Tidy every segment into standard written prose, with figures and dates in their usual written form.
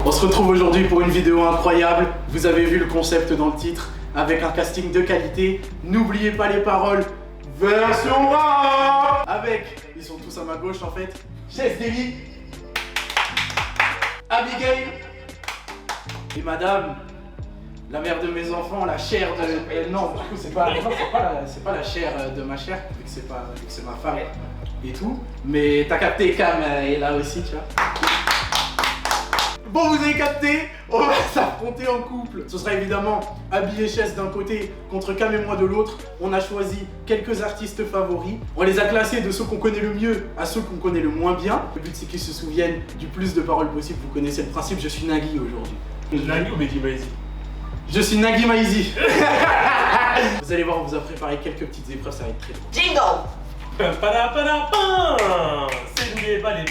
On se retrouve aujourd'hui pour une vidéo incroyable. Vous avez vu le concept dans le titre, avec un casting de qualité. N'oubliez pas les paroles. Version rap. Avec, ils sont tous à ma gauche en fait, Chess Daily, Abigail et madame, la mère de mes enfants, la chair de... non, du coup c'est pas la chair de ma chair, vu que c'est ma femme et tout. Mais t'as capté, Cam est là aussi, tu vois. Bon, vous avez capté, on va s'affronter en couple. Ce sera évidemment Abby et Chess d'un côté contre Cam et moi de l'autre. On a choisi quelques artistes favoris. On les a classés de ceux qu'on connaît le mieux à ceux qu'on connaît le moins bien. Le but c'est qu'ils se souviennent du plus de paroles possible. Vous connaissez le principe, je suis Nagui aujourd'hui. Nagui ou Mehdi Maizi? Je suis Nagui Maizi. Vous allez voir, on vous a préparé quelques petites épreuves, ça va être très drôle. Jingle. N'oubliez pas les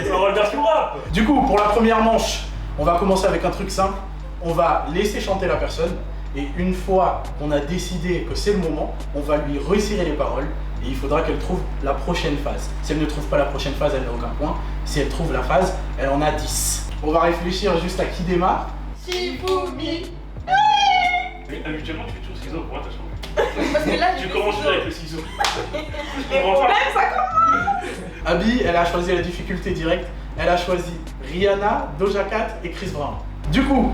paroles version rap. Du coup, pour la première manche, on va commencer avec un truc simple. On va laisser chanter la personne et une fois qu'on a décidé que c'est le moment, on va lui resserrer les paroles et il faudra qu'elle trouve la prochaine phase. Si elle ne trouve pas la prochaine phase, elle n'a aucun point. Si elle trouve la phase, elle en a 10. On va réfléchir juste à qui démarre. Shifumi. Mais habituellement, tu fais toujours ciseaux, pourquoi t'as changé? Parce que là, Tu commences juste avec le ciseau. Les problèmes, ça commence. Abby, elle a choisi la difficulté directe. Elle a choisi Rihanna, Doja Cat et Chris Brown. Du coup,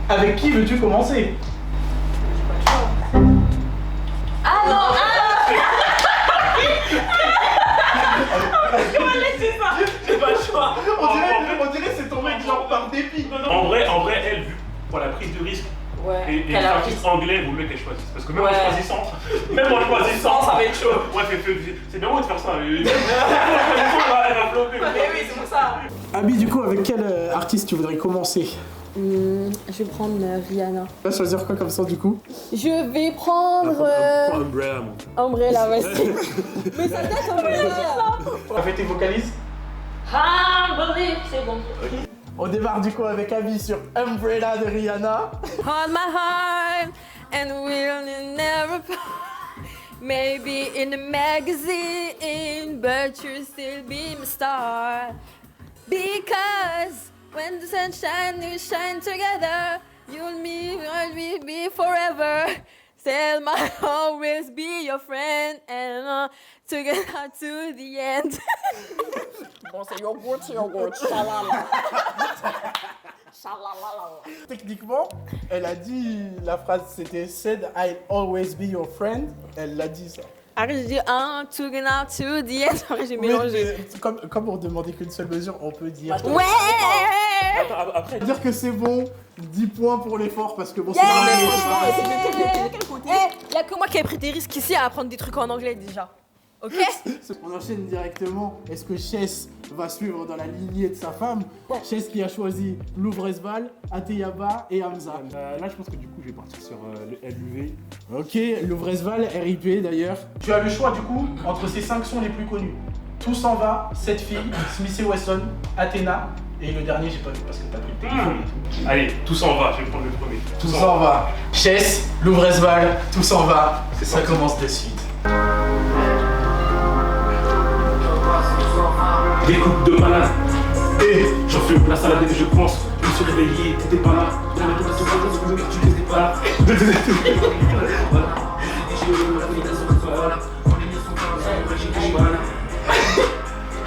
avec qui veux-tu commencer? Ah non, comment laisser ça? J'ai pas le choix. On dirait que c'est ton mec genre par dépit. En vrai, elle, vu pour la prise de risque Ouais. et les artistes anglais, vaut mieux qu'elle choisisse. Parce que même en choisissant, ça va être chaud. Ouais, c'est bien de faire ça. Elle va flopper. Mais oui, c'est pour ça. Abby, du coup, avec quel artiste tu voudrais commencer? Je vais prendre Rihanna. Tu vas choisir quoi comme ça du coup? Je vais prendre Umbrella, mon. Umbrella, vas-y. Mais ça date Umbrella. On a fait tes vocalises? Ah, believe, c'est bon. On démarre du coup avec Abby sur Umbrella de Rihanna. Hold my heart and we'll never part. Maybe in the magazine, but you'll still be my star. Because when the sunshine will shine together, you and me will be forever. Tell my always be your friend and together to the end. Bon, c'est yogurt, shalala. Shalala. Techniquement, elle a dit la phrase, c'était said I'll always be your friend. Elle l'a dit ça. Après, j'ai dit together to the end. Après, j'ai mélangé. Mais comme on demandait qu'une seule mesure, on peut dire. Ouais! Après, Dire que c'est bon, 10 points pour l'effort parce que bon, Yeah! c'est De quel côté? Il y a que moi qui ai pris des risques ici à apprendre des trucs en anglais déjà. Ok? On enchaîne directement. Est-ce que Chess va suivre dans la lignée de sa femme? Chess qui a choisi Louvresval, Ateyaba et Hamza. là, je pense que du coup, je vais partir sur le LUV. Ok, Louvresval, RIP d'ailleurs. Tu as le choix du coup entre ces 5 sons les plus connus. Tout s'en va, Cette fille, Smith et Wesson, Athéna et le dernier, j'ai pas vu parce que t'as pris le téléphone et tout. Allez, tout s'en va, je vais prendre le premier. Tout s'en va. Chess, Louvresval, tout s'en va. Ça commence de suite. Des coupes de malade. Et j'en fais une place à la télé, je pense. Je me suis réveillé, t'étais pas là. Tu n'étais pas là.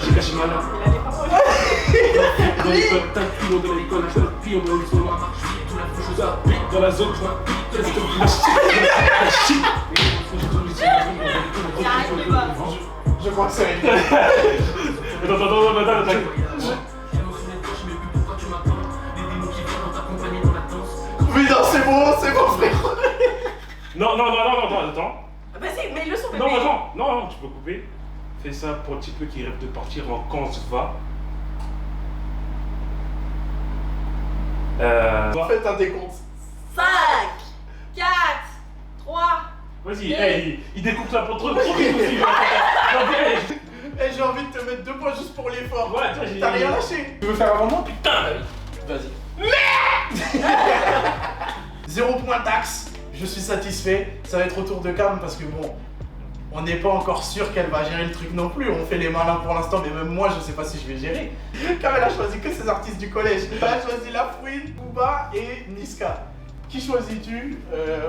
J'ai caché ma langue. Dans l'école, t'as le pion de l'école, je le pion de l'école. Je applique dans la zone, je m'applique. Je crois que c'est. Attends. Putain, c'est bon, frère. Non, attends. Vas-y, mais le son, bébé. Non, tu peux couper. Fais ça pour un petit peu qui rêve de partir en quand se va. Faites un décompte. 5, 4, 3. Vas-y, hey, il découpe ça pour trop vite aussi. Eh, j'ai envie de te mettre 2 points juste pour l'effort. Ouais, toi, j'ai. T'as rien lâché. Tu veux faire avant moi? Putain, Vas-y. Merde. 0 point taxe. Je suis satisfait. Ça va être au tour de Cam parce que bon, on n'est pas encore sûr qu'elle va gérer le truc non plus. On fait les malins pour l'instant, mais même moi, je sais pas si je vais gérer. Car elle a choisi que ses artistes du collège. Elle a choisi La Fouine, Booba et Niska. Qui choisis-tu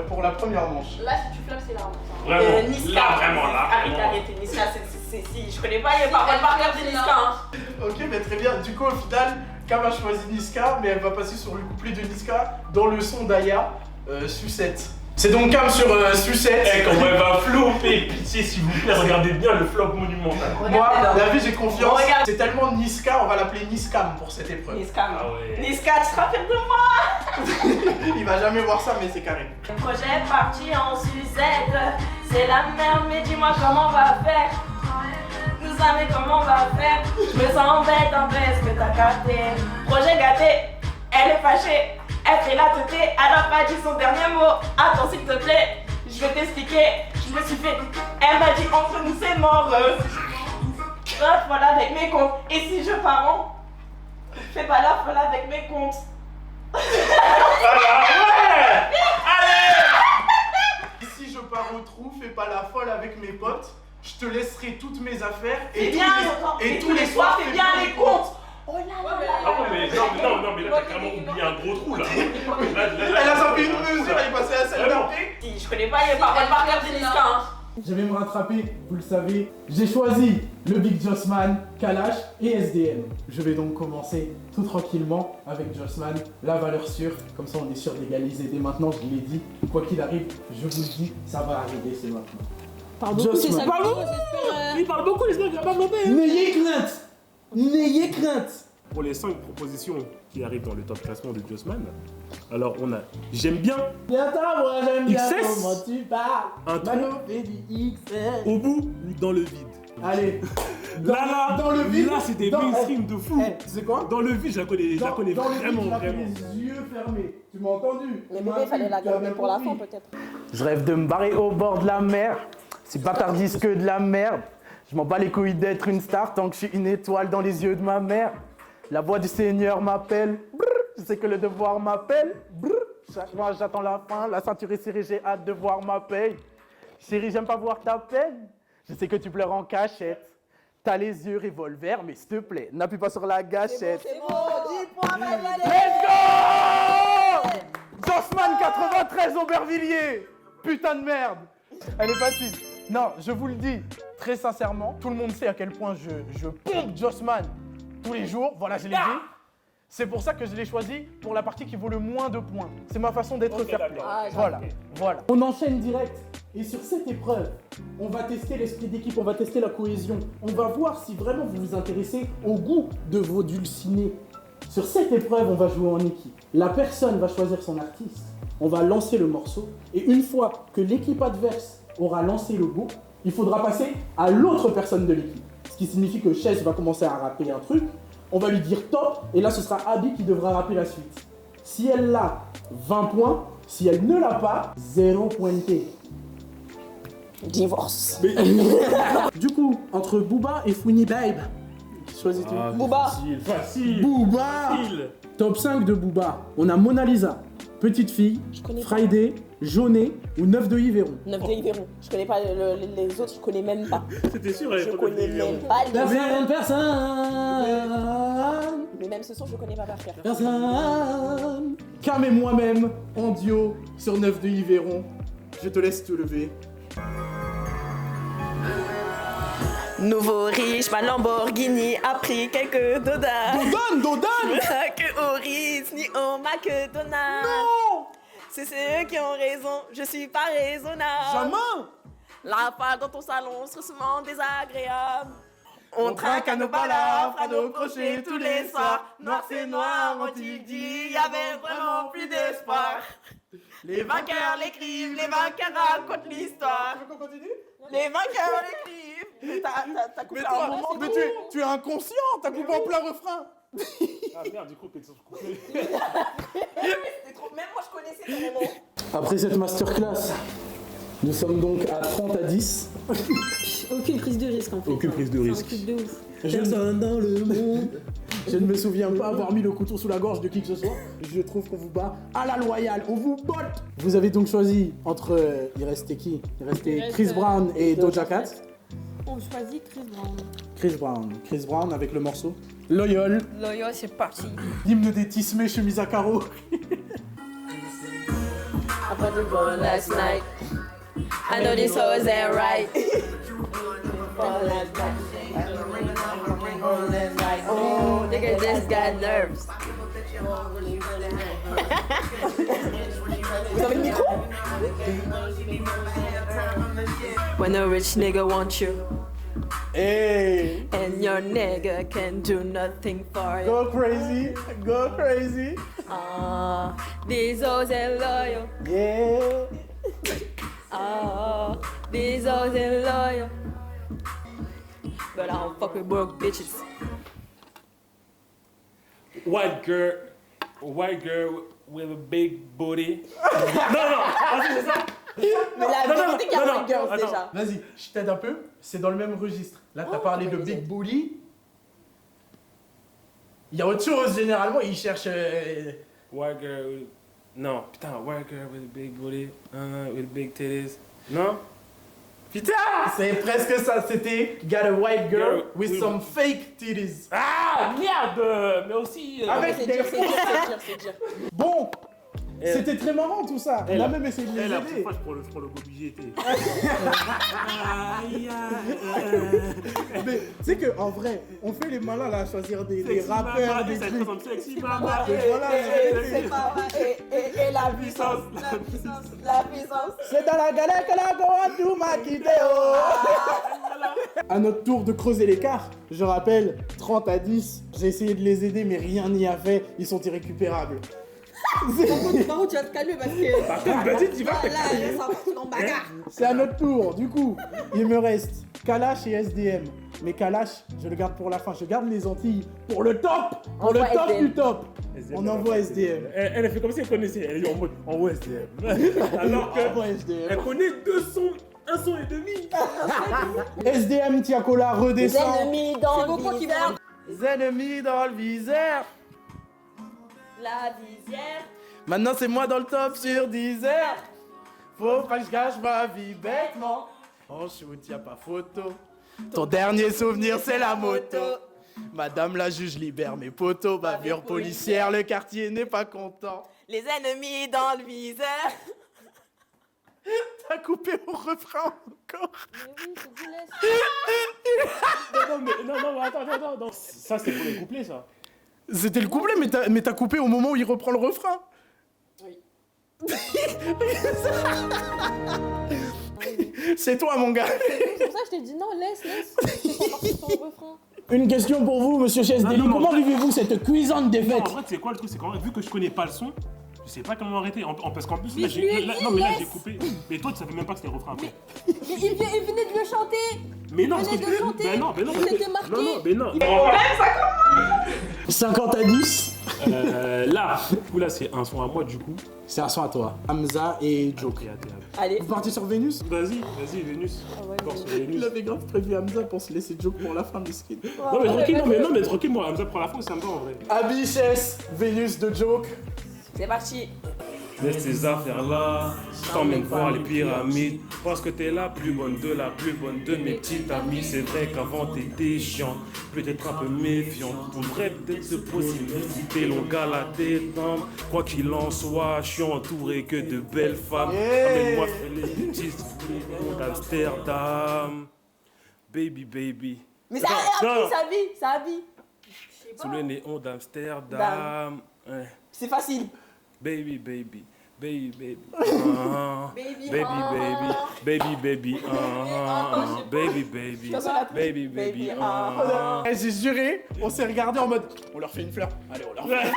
pour la première manche? Là, si tu flaps, c'est la honte. Vraiment, Niska. là, vraiment. Arrêtez, Niska, si, je connais pas les paroles par cœur de Niska. Hein. Ok, mais très bien. Du coup, au final, Cam a choisi Niska, mais elle va passer sur le couplet de Niska dans le son d'Aya, Sucette. C'est donc Cam sur Sucette. Eh, comment elle va flopper, pitié s'il vous plaît, regardez bien le flop monumental. Moi, la vie, j'ai confiance. Regarde. C'est tellement Niska, on va l'appeler Niskam pour cette épreuve. Niska, Ah ouais. Niska, tu seras fier de moi. Il va jamais voir ça, mais c'est carré. Le projet parti en sucette. C'est la merde, mais dis-moi comment on va faire. Nous savons comment on va faire. Je me sens bête en fait, ce que t'as capté. Projet gâté, elle est fâchée. Elle fait la teuté, elle a pas dit son dernier mot. Attends s'il te plaît, je vais t'expliquer. Je me suis fait. Elle m'a dit entre nous c'est mort. La folle avec mes comptes. Et si je pars en. Fais pas la folle avec mes comptes. Voilà, ouais. Allez. Si je pars au trou, fais pas la folle avec mes potes. Je te laisserai toutes mes affaires Et tous bien, les- tous les soirs, fais bien les comptes. Oh là là là Ah ouais, mais non, mais là, t'as carrément oublié un gros trou, là. Elle a sorti une mesure, elle est passée à celle d'après. Si, je connais pas les paroles par cœur de Niska. Hein. Je vais me rattraper, vous le savez. J'ai choisi le Big Jossman, Kalash et SDM. Je vais donc commencer tout tranquillement avec Jossman, la valeur sûre. Comme ça, on est sûr d'égaliser dès maintenant, je l'ai dit. Quoi qu'il arrive, je vous le dis, ça va arriver, c'est maintenant. Pardon, Jossman. c'est ça. Pardon. Il parle beaucoup, j'espère qu'il va pas monter. N'ayez crainte. N'ayez crainte. Pour les 5 propositions qui arrivent dans le top classement de Jossman, alors on a J'aime bien, Bientôt, moi j'aime bien XS. comment tu parles. Un trou. Mano fait du XS. Au bout ou dans le vide. Allez. Là, dans le vide. là c'est des dans- mainstream de fou. Tu sais quoi? Dans le vide, je la connais Dans le vide, vraiment, il a fait vraiment. les yeux fermés. Tu m'as entendu? Mais bébé, il fallait la garder pour la fin peut-être. Je rêve de me barrer au bord de la mer. Ces bâtards disent que de la merde. Je m'en bats les couilles d'être une star tant que je suis une étoile dans les yeux de ma mère. La voix du Seigneur m'appelle. Brrr, je sais que le devoir m'appelle. Brrr, chaque mois j'attends la fin. La ceinture est serrée, j'ai hâte de voir ma paye. Chérie, j'aime pas voir ta peine. Je sais que tu pleures en cachette. T'as les yeux revolver, mais s'il te plaît, n'appuie pas sur la gâchette. C'est bon, 10 points, Let's go! Jossman 93 Aubervilliers. Putain de merde. Elle est facile. Non, je vous le dis, très sincèrement, tout le monde sait à quel point je pompe Jossman tous les jours. Voilà, je l'ai dit. C'est pour ça que je l'ai choisi pour la partie qui vaut le moins de points. C'est ma façon d'être Ok, fair play. d'accord. Voilà, voilà. On enchaîne direct. Et sur cette épreuve, on va tester l'esprit d'équipe, on va tester la cohésion. On va voir si vraiment vous vous intéressez au goût de vos dulcinés. Sur cette épreuve, on va jouer en équipe. La personne va choisir son artiste. On va lancer le morceau. Et une fois que l'équipe adverse aura lancé le go, il faudra passer à l'autre personne de l'équipe. Ce qui signifie que Chess va commencer à rapper un truc. On va lui dire top. Et là, ce sera Abby qui devra rapper la suite. Si elle l'a, 20 points. Si elle ne l'a pas, 0 pointé. Divorce. Du coup, entre Booba et Fouini Babe, choisis-tu? Booba. Facile. Booba. Facile. Top 5 de Booba. On a Mona Lisa, Petite Fille, connais pas. Friday, Jaunet ou 9 de Yveron. 9 de Yveron. Je connais pas les autres, je connais même pas. C'était sûr, elle Je est connais même pas les autres. Personne. Mais même ce son, je connais pas par cœur. Personne. Cam et moi-même, en duo, sur 9 de Yveron. Je te laisse te lever. Nouveau riche, ma Lamborghini a pris quelques dollars. Dodon. Que au Ritz ni au McDonald's. Non. C'est ceux qui ont raison, je suis pas raisonnable. Jamais. La part dans ton salon, stressement désagréable. On traque à nos palabres, à nos crochets tous les soirs. Noir c'est noir, on dit il y avait vraiment plus d'espoir. Les vainqueurs l'écrivent, les vainqueurs racontent l'histoire. On continue? Les vainqueurs l'écrivent. T'as coupé Mais un toi, moment. mais tu es inconscient, t'as coupé en plein refrain. Ah merde, du coup, t'es coupé. C'est trop. Même moi je connaissais carrément. Après cette masterclass, nous sommes donc à 30 à 10. aucune prise de risque en fait. Aucune prise de C'est risque. un truc de ouf. Personne dans le monde. Je ne me souviens pas avoir mis le couteau sous la gorge de qui que ce soit. Je trouve qu'on vous bat à la loyale, on vous botte. Vous avez donc choisi entre... il restait qui? Il restait reste, Chris Brown et Doja Cat. On choisit Chris Brown. Chris Brown avec le morceau Loyal, Loyal, c'est parti. l'hymne des Tismé, chemise à carreaux. About the ball last night. I know this wasn't right. Oh, nigga just got nerves. Vous avez le micro? When a rich nigga wants you Hey, and your nigga can do nothing for you. go crazy, go crazy. These hoes ain't loyal. Yeah. These hoes ain't loyal. But I don't fuck with broke bitches. White girl with a big booty. non, c'est ça. Mais la vérité qu'il y a non, white girls attends. déjà. Vas-y, je t'aide un peu. C'est dans le même registre. Là, t'as parlé de Big Bully. Il y a autre chose, généralement, ils cherchent... White girl with... Non, putain, white girl with a big booty, with big titties. Non? Putain! C'est presque ça, c'était Got a white girl Girl with with- some fake titties. Ah, merde! Mais aussi... Avec C'est des... dur, c'est dur, c'est dur, c'est dur. Bon, Elle- c'était très marrant tout ça. Elle On a a- même essayé de les la aider. fois, je prends le gobi GT. Mais tu sais qu'en vrai, on fait les malins là à choisir des rappeurs, des trucs. Sexy Et mama. voilà, C'est pas vrai. Et la puissance, la puissance, la puissance. c'est dans la galère que la goa tout m'a quitté. Oh. À notre tour de creuser l'écart, je rappelle, 30 à 10, j'ai essayé de les aider mais rien n'y a fait, ils sont irrécupérables. Par contre, tu vas te calmer parce que. Vas-y, tu vas te Là, c'est encore plus en bagarre. C'est à notre tour, du coup, il me reste Kalash et SDM. Mais Kalash, je le garde pour la fin, je garde les Antilles pour le top, pour le Envoie top SDM. du top. On envoie SDM. Elle a fait comme si elle connaissait. Elle est en mode en OSDM. Alors que Envoie SDM. elle connaît deux sons, un son et demi. SDM, Tiakola, Les redescend. ennemis dans le viseur. Les ennemis dans le viseur. La visière. Maintenant c'est moi dans le top sur 10 heures. Faut pas que je gâche ma vie bêtement. En shoot y'a pas photo. Ton dernier souvenir c'est la moto. Madame la juge libère mes potos. Bavure policière, le quartier n'est pas content. Les ennemis dans le viseur. T'as coupé mon refrain encore. Non, attends. Non. Ça, c'est pour les couplets, ça. C'était le couplet mais t'as coupé au moment où il reprend le refrain. Oui. C'est toi mon gars. C'est pour ça que je t'ai dit non, laisse. C'est pas parti sur le refrain. Une question pour vous monsieur Chesdeli. Non, Comment non. vivez-vous cette cuisante Non, défaite? en vrai, c'est quoi le truc? C'est quand même, vu que je connais pas le son, je sais pas comment arrêter. Parce qu'en plus, Mais là, je lui ai dit, mais là, laisse. j'ai coupé. Mais toi, tu savais même pas que c'était le refrain après. Mais il venait de le chanter. Mais non, Il parce venait que. de chanter. Ben non. C'était marqué. Non. 50 à 10. Là, c'est un son à moi, du coup. C'est un son à toi. Hamza et Joke. Théâtre. Allez. Vous partez sur Vénus? Vas-y, Vénus. ouais, Encore sur Il Vénus. avait grave prévu Hamza pour se laisser Joke pour la fin du ski. Non, mais tranquille, moi, Hamza prend la fin, ça me va en vrai. Abiches, Vénus de Joke. C'est parti. Laisse tes affaires là, je t'emmène voir les pyramides. Parce que t'es la plus bonne de mes petites amies. C'est vrai qu'avant t'étais chiante, peut-être un peu méfiante. Pourrait peut-être se possible si t'es longue à la détente. Quoi qu'il en soit, je suis entouré que de belles femmes. Yeah. Amène-moi faire les petits d'Amsterdam. Baby. Mais ça Non. sa vie. Sous le néon d'Amsterdam. Ouais. C'est facile. Baby. Baby, Baby. Baby. J'ai juré, on s'est regardé en mode on leur fait une fleur. Allez, on leur fait.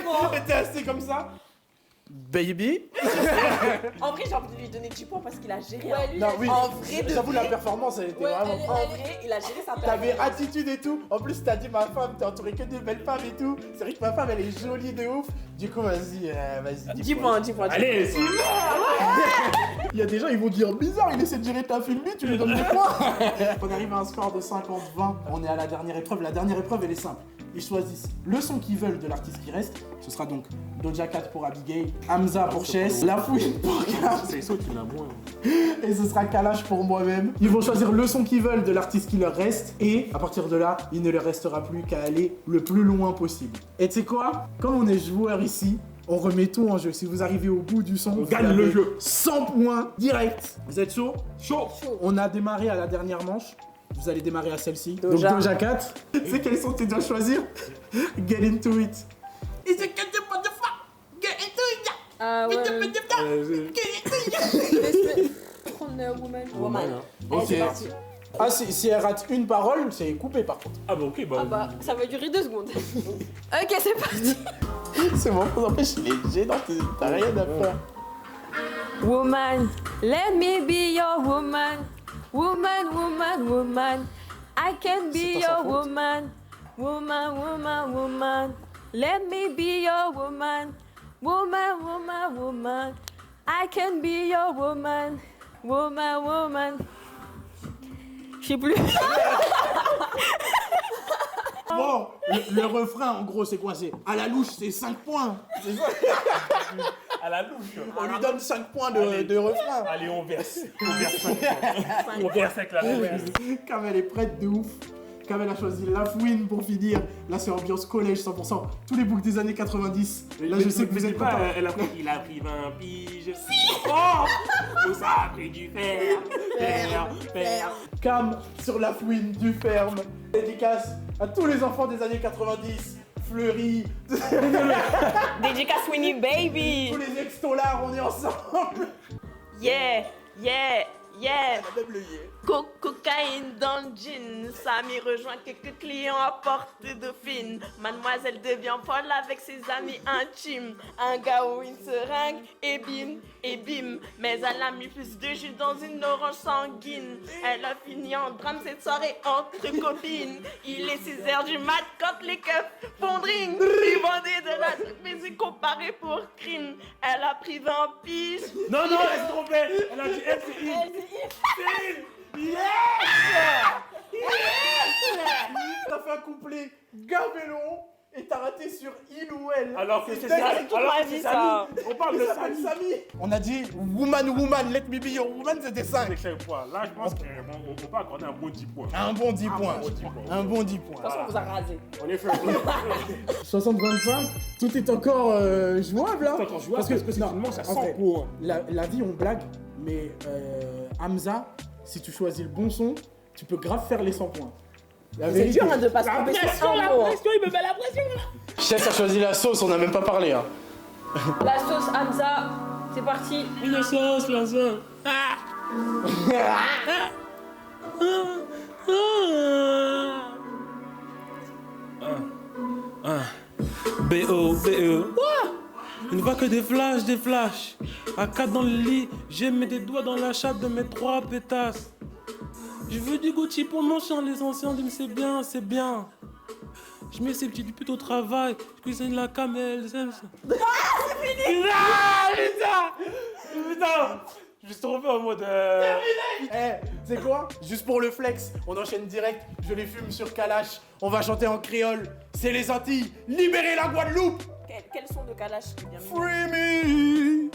On était assis comme ça. Baby. En vrai, j'ai envie de lui donner 10 points parce qu'il a géré. Ouais, lui, Non, oui. En vrai, de J'avoue, la vrai. performance, elle était Ouais, vraiment. En vrai, il a géré sa T'avais performance. attitude et tout. En plus, t'as dit ma femme, t'es entouré que de belles femmes et tout. C'est vrai que ma femme, elle est jolie de ouf. Du coup, vas-y, 10 points, 10 points. Allez, si. Il y a des gens, ils vont dire bizarre, il essaie de gérer ta film, tu lui donnes des points. On arrive à un score de 50-20. On est à la dernière épreuve. La dernière épreuve, elle est simple. Ils choisissent le son qu'ils veulent de l'artiste qui reste. Ce sera donc Doja Cat pour Abigail, Hamza pour Chess, La Fouine pour Cam, C'est ça qui l'a moins. et ce sera Kalash pour moi-même. Ils vont choisir le son qu'ils veulent de l'artiste qui leur reste. Et à partir de là, il ne leur restera plus qu'à aller le plus loin possible. Et tu sais quoi? Comme on est joueur ici, on remet tout en jeu. Si vous arrivez au bout du son, vous gagne le avez jeu. 100 points direct. Vous êtes chaud? Chaud. On a démarré à la dernière manche. Vous allez démarrer à celle-ci. Doja. Donc Doja Cat. Tu sais quels son tu dois choisir? Get into it. It's a get Get into it. Ah ouais. Laisse-le prendre Woman. Woman. Ok. Allez, c'est parti. Ah, si elle rate une parole, c'est coupé par contre. Ah bah ok, bah. Ah bah, ça va durer 2 secondes. Ok, c'est parti. C'est bon, on empêche les gênants, t'as rien à faire. Woman, let me be your woman. Woman, woman, woman. I can be C'est pas your sa faute. woman. Woman, woman, woman. Let me be your woman. Woman, woman, woman. I can be your woman. Woman, woman. Je sais plus. Bon, le refrain en gros c'est quoi? C'est à la louche, c'est 5 points. C'est ça. À la louche. On lui donne 5 points Allez. de refrain. Allez, on verse. On verse 5 points. On verse avec la reverse. Cam elle est prête de ouf. Cam elle a choisi La Fouine pour finir. Là c'est ambiance collège 100%. Tous les books des années 90. Là je sais que vous êtes pas. contents. Il a pris 20 piges. Oh, tout ça a pris du fer. Fer. Cam sur La Fouine du ferme. Dédicace à tous les enfants des années 90. Fleury, Dédicace Winnie Baby. tous les ex-tolards, on est ensemble. Yeah, yeah, yeah. Même le yé. Cocaïne dans le jean, Samy rejoint quelques clients à portée de fine. Mademoiselle devient folle avec ses amis intimes. Un gars ou une seringue, et bim. Mais elle a mis plus de jus dans une orange sanguine. Elle a fini en drame cette soirée entre copines. Il est 6h du mat quand les keufs font drink. Ils vendaient de la drogue, mais c'est comparé pour crime. Elle a pris 20 piges. Non, elle s'est trompée. Elle a dit elle, c'est il. T'as fait un couplet gabellon et t'as raté sur il ou elle. Alors que c'est dingue. ça. Alors que c'est ça. On parle de Il s'appelle Samy. Samy. On a dit woman, let me be your woman, c'était 5. Avec 5 points. Là, je pense qu'on peut pas accorder un bon 10 points. Un bon 10 points. bon 10 points. Un bon 10 De toute points. façon, on vous a rasé. On est fait. 60-25, tout est encore jouable là. C'est encore jouable parce que c'est non, finalement, ça en sent vrai, pour. la vie on blague, mais Hamza, si tu choisis le bon son, tu peux grave faire les 100 points. La C'est vérité. dur hein, de pas se tromper sur un mot. hein. il me met la pression là. Chess a choisi la sauce, on n'a même pas parlé. Hein. La sauce Hamza, c'est parti. La sauce. B.O. Il ne voit que des flashs. À 4 dans le lit, j'ai mis des doigts dans la chatte de mes 3 pétasses. Je veux du Gucci pour mon chien, les anciens disent c'est bien. Je mets ces petits putes au travail, je cuisine la camelle. C'est fini. Putain. Je me suis trompé en mode... C'est quoi? Juste pour le flex, on enchaîne direct, je les fume sur Kalash, on va chanter en créole, c'est les Antilles, libérez la Guadeloupe! Quel son de Kalash qui vient Free me!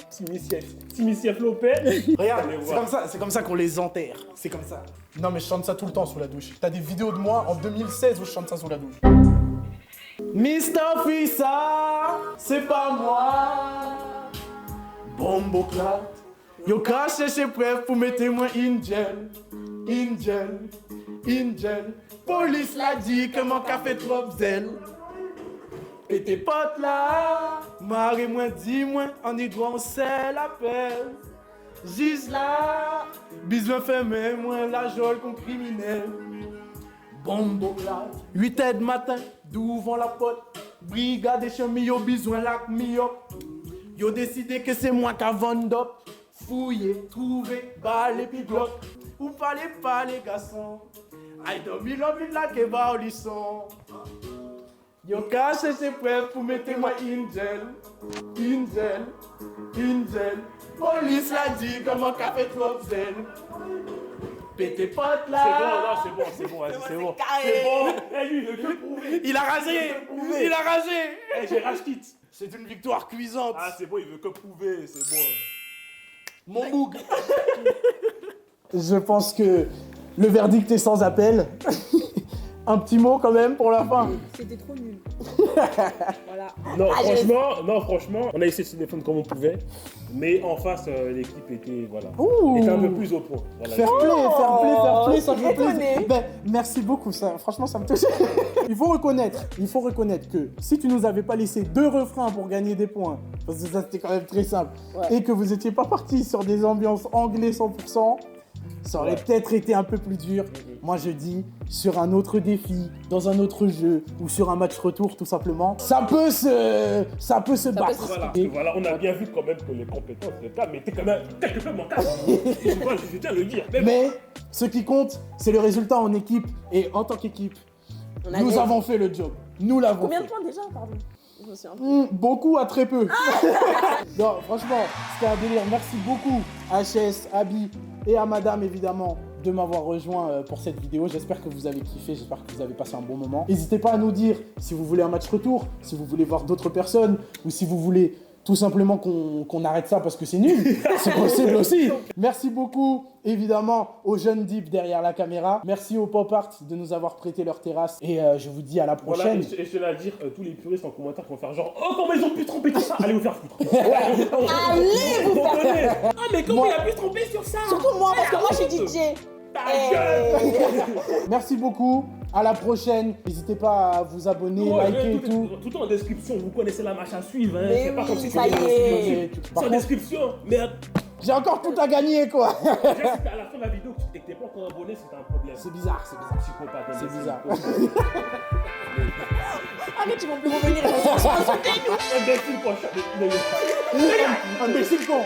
Timothy Lopez. Regarde, Allez c'est voir. comme ça qu'on les enterre, c'est comme ça. Non mais je chante ça tout le temps sous la douche. T'as des vidéos de moi en 2016 où je chante ça sous la douche. Mr. Fissa, c'est pas moi. Bombo clat. Yo caché chez prêt pour mettre moi in jail. Police l'a dit que mon café trop zèle. Et tes potes là, marre-moi, dis-moi, on y doit, on sait l'appel. Juste là, besoin fermer, moi, la joie qu'on criminel. Bombo là, 8h du matin, d'ouvre la porte. Brigade et chemin, yo, besoin lac, mio. Yo décidé que c'est moi qui vend up. Fouiller, trouver, balle et puis bloc. Vous parlez pas les garçons. Aïe, dormi l'envie là que va au lisson. Yo caché ses preuves pour mettre moi Angel. Police l'a dit comment qu'a fait trop zen. Pété pote là. C'est bon, vas-y, c'est bon. carré. Eh, lui, il veut que prouver. Il a rasé. Eh, j'ai rage quitte. C'est une victoire cuisante. Ah, c'est bon, il veut que prouver, c'est bon. Mon boug. Je pense que le verdict est sans appel. Un petit mot quand même pour la fin. C'était trop nul. Voilà. Non, franchement, on a essayé de se défendre comme on pouvait, mais en face, l'équipe était un peu plus au point. Voilà. Fair play, ça je fait suis plaisir. étonnée. Ben, merci beaucoup, ça, franchement, ça me touche. Il faut reconnaître que si tu nous avais pas laissé 2 refrains pour gagner des points, parce que ça c'était quand même très simple, et que vous étiez pas partis sur des ambiances anglais 100%, ça aurait peut-être été un peu plus dur. Moi je dis, sur un autre défi, dans un autre jeu, ou sur un match retour tout simplement, ça peut se battre. Voilà, on a bien vu quand même que les compétences de Cam étaient quand même quelque peu manquables. Je tiens à le dire. Mais ce qui compte, c'est le résultat en équipe, et en tant qu'équipe, nous avons fait le job. Nous l'avons Combien fait. de points déjà, pardon? Je me souviens. Beaucoup à très peu. Non, franchement, c'était un délire. Merci beaucoup à HS, Abi et à Madame évidemment de m'avoir rejoint pour cette vidéo. J'espère que vous avez kiffé, j'espère que vous avez passé un bon moment. N'hésitez pas à nous dire si vous voulez un match retour, si vous voulez voir d'autres personnes ou si vous voulez tout simplement qu'on arrête ça parce que c'est nul. C'est possible aussi. Merci beaucoup évidemment aux jeunes Deep derrière la caméra. Merci au Pop Art de nous avoir prêté leur terrasse et je vous dis à la prochaine. Voilà, et je tenais à dire, tous les puristes en commentaire qui vont faire genre oh comment ils ont pu tromper tout ça, allez vous faire foutre. Allez vous faire foutre. Ah mais comment il a pu se tromper sur ça? Surtout moi, parce que moi je suis DJ. Merci beaucoup. À la prochaine. N'hésitez pas à vous abonner, liker et tout. Tout en description, vous connaissez la marche à suivre. Hein. Mais c'est pas oui, comme si ça y est. C'est en description. Mais J'ai encore tout à gagner quoi. déjà, si à la fin de la vidéo que tu t'es pas encore abonné, c'est un problème. C'est bizarre. Psychopathe, hein, C'est bizarre. Arrête, ils vont plus revenir. Ils vont s'insulter, nous. Imbécile, quoi. Imbécile con.